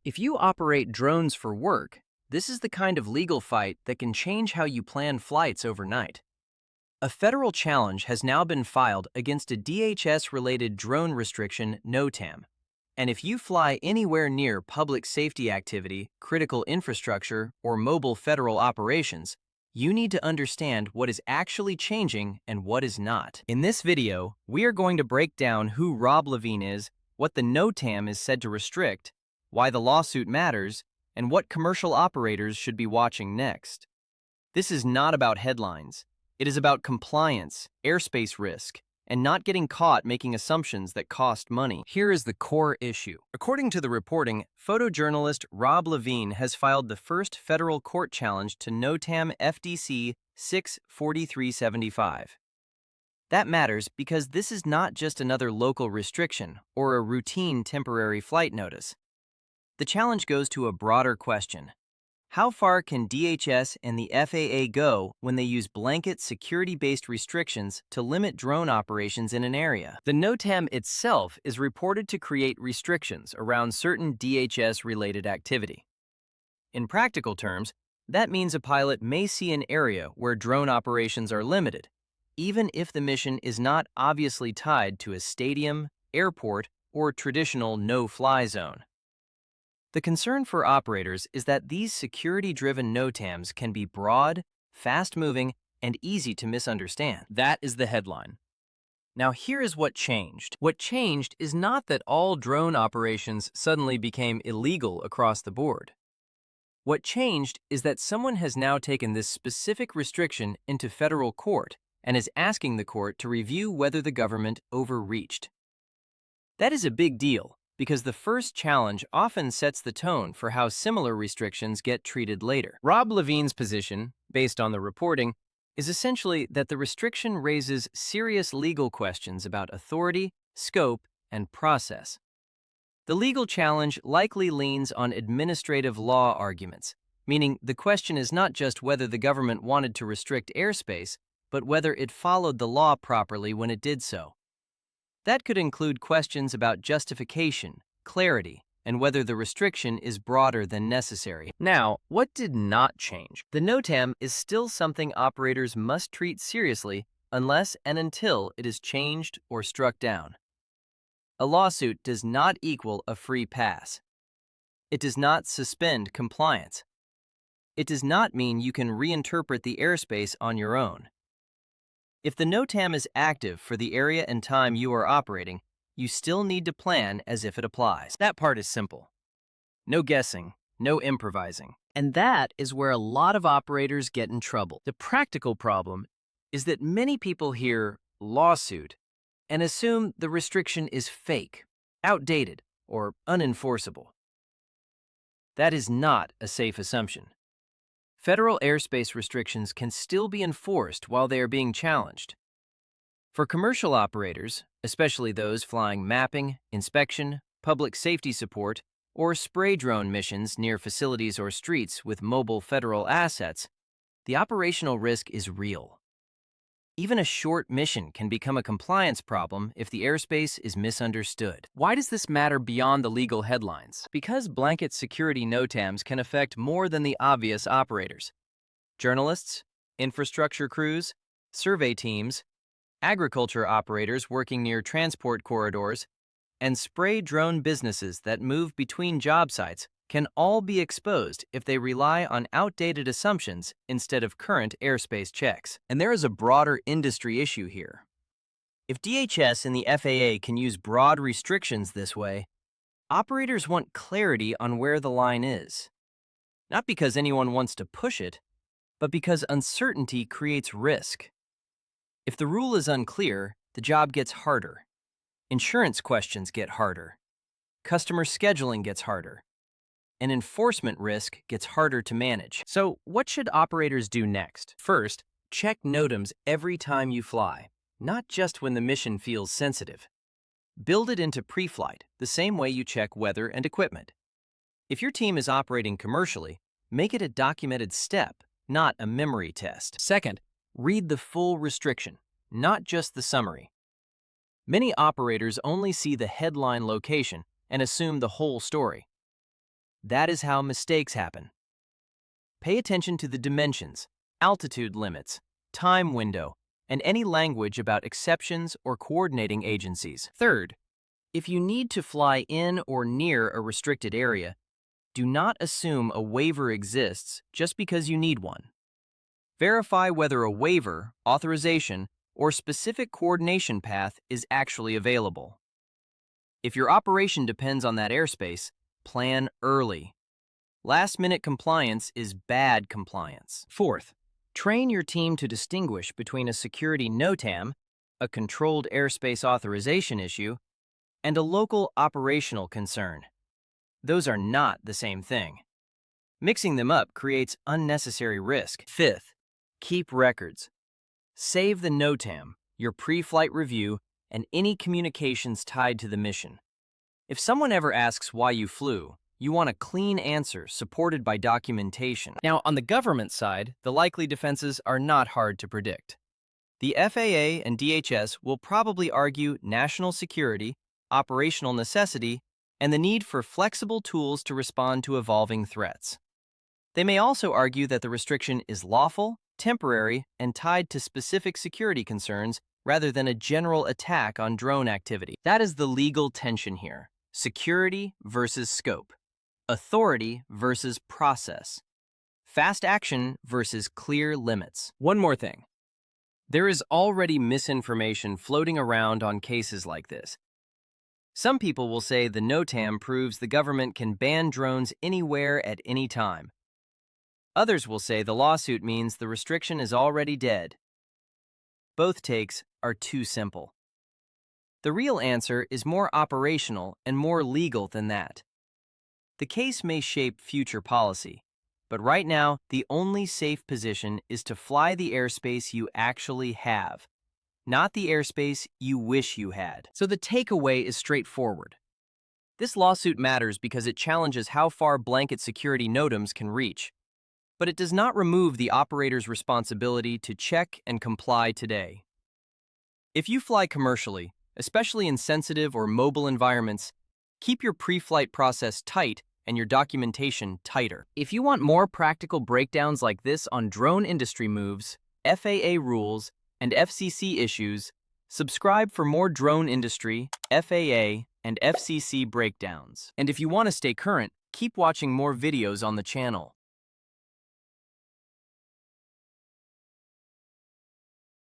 If you operate drones for work, this is the kind of legal fight that can change how you plan flights overnight. A federal challenge has now been filed against a DHS-related drone restriction, NOTAM. And if you fly anywhere near public safety activity, critical infrastructure, or mobile federal operations, you need to understand what is actually changing and what is not. In this video, we are going to break down who Rob Levine is, what the NOTAM is said to restrict, why the lawsuit matters, and what commercial operators should be watching next. This is not about headlines. It is about compliance, airspace risk, and not getting caught making assumptions that cost money. Here is the core issue. According to the reporting, photojournalist Rob Levine has filed the first federal court challenge to NOTAM FDC 64375. That matters because this is not just another local restriction or a routine temporary flight notice. The challenge goes to a broader question. How far can DHS and the FAA go when they use blanket security-based restrictions to limit drone operations in an area? The NOTAM itself is reported to create restrictions around certain DHS-related activity. In practical terms, that means a pilot may see an area where drone operations are limited, even if the mission is not obviously tied to a stadium, airport, or traditional no-fly zone. The concern for operators is that these security-driven NOTAMs can be broad, fast-moving, and easy to misunderstand. That is the headline. Now here is what changed. What changed is not that all drone operations suddenly became illegal across the board. What changed is that someone has now taken this specific restriction into federal court and is asking the court to review whether the government overreached. That is a big deal, because the first challenge often sets the tone for how similar restrictions get treated later. Rob Levine's position, based on the reporting, is essentially that the restriction raises serious legal questions about authority, scope, and process. The legal challenge likely leans on administrative law arguments, meaning the question is not just whether the government wanted to restrict airspace, but whether it followed the law properly when it did so. That could include questions about justification, clarity, and whether the restriction is broader than necessary. Now, what did not change? The NOTAM is still something operators must treat seriously unless and until it is changed or struck down. A lawsuit does not equal a free pass. It does not suspend compliance. It does not mean you can reinterpret the airspace on your own. If the NOTAM is active for the area and time you are operating, you still need to plan as if it applies. That part is simple. No guessing, no improvising. And that is where a lot of operators get in trouble. The practical problem is that many people hear lawsuit and assume the restriction is fake, outdated, or unenforceable. That is not a safe assumption. Federal airspace restrictions can still be enforced while they are being challenged. For commercial operators, especially those flying mapping, inspection, public safety support, or spray drone missions near facilities or streets with mobile federal assets, the operational risk is real. Even a short mission can become a compliance problem if the airspace is misunderstood. Why does this matter beyond the legal headlines? Because blanket security NOTAMs can affect more than the obvious operators. Journalists, infrastructure crews, survey teams, agriculture operators working near transport corridors, and spray drone businesses that move between job sites can all be exposed if they rely on outdated assumptions instead of current airspace checks. And there is a broader industry issue here. If DHS and the FAA can use broad restrictions this way, operators want clarity on where the line is. Not because anyone wants to push it, but because uncertainty creates risk. If the rule is unclear, the job gets harder. Insurance questions get harder. Customer scheduling gets harder. And enforcement risk gets harder to manage. So what should operators do next? First, check NOTAMs every time you fly, not just when the mission feels sensitive. Build it into pre-flight, the same way you check weather and equipment. If your team is operating commercially, make it a documented step, not a memory test. Second, read the full restriction, not just the summary. Many operators only see the headline location and assume the whole story. That is how mistakes happen. Pay attention to the dimensions, altitude limits, time window, and any language about exceptions or coordinating agencies. Third, if you need to fly in or near a restricted area, do not assume a waiver exists just because you need one. Verify whether a waiver, authorization, or specific coordination path is actually available. If your operation depends on that airspace, plan early. Last-minute compliance is bad compliance. Fourth, train your team to distinguish between a security NOTAM, a controlled airspace authorization issue, and a local operational concern. Those are not the same thing. Mixing them up creates unnecessary risk. Fifth, keep records. Save the NOTAM, your pre-flight review, and any communications tied to the mission. If someone ever asks why you flew, you want a clean answer supported by documentation. Now, on the government side, the likely defenses are not hard to predict. The FAA and DHS will probably argue national security, operational necessity, and the need for flexible tools to respond to evolving threats. They may also argue that the restriction is lawful, temporary, and tied to specific security concerns rather than a general attack on drone activity. That is the legal tension here. Security versus scope. Authority versus process. Fast action versus clear limits. One more thing. There is already misinformation floating around on cases like this. Some people will say the NOTAM proves the government can ban drones anywhere at any time. Others will say the lawsuit means the restriction is already dead. Both takes are too simple. The real answer is more operational and more legal than that. The case may shape future policy, but right now the only safe position is to fly the airspace you actually have, not the airspace you wish you had. So the takeaway is straightforward. This lawsuit matters because it challenges how far blanket security NOTAMs can reach, but it does not remove the operator's responsibility to check and comply today. If you fly commercially, especially in sensitive or mobile environments, keep your pre-flight process tight and your documentation tighter. If you want more practical breakdowns like this on drone industry moves, FAA rules, and FCC issues, subscribe for more drone industry, FAA, and FCC breakdowns. And if you want to stay current, keep watching more videos on the channel.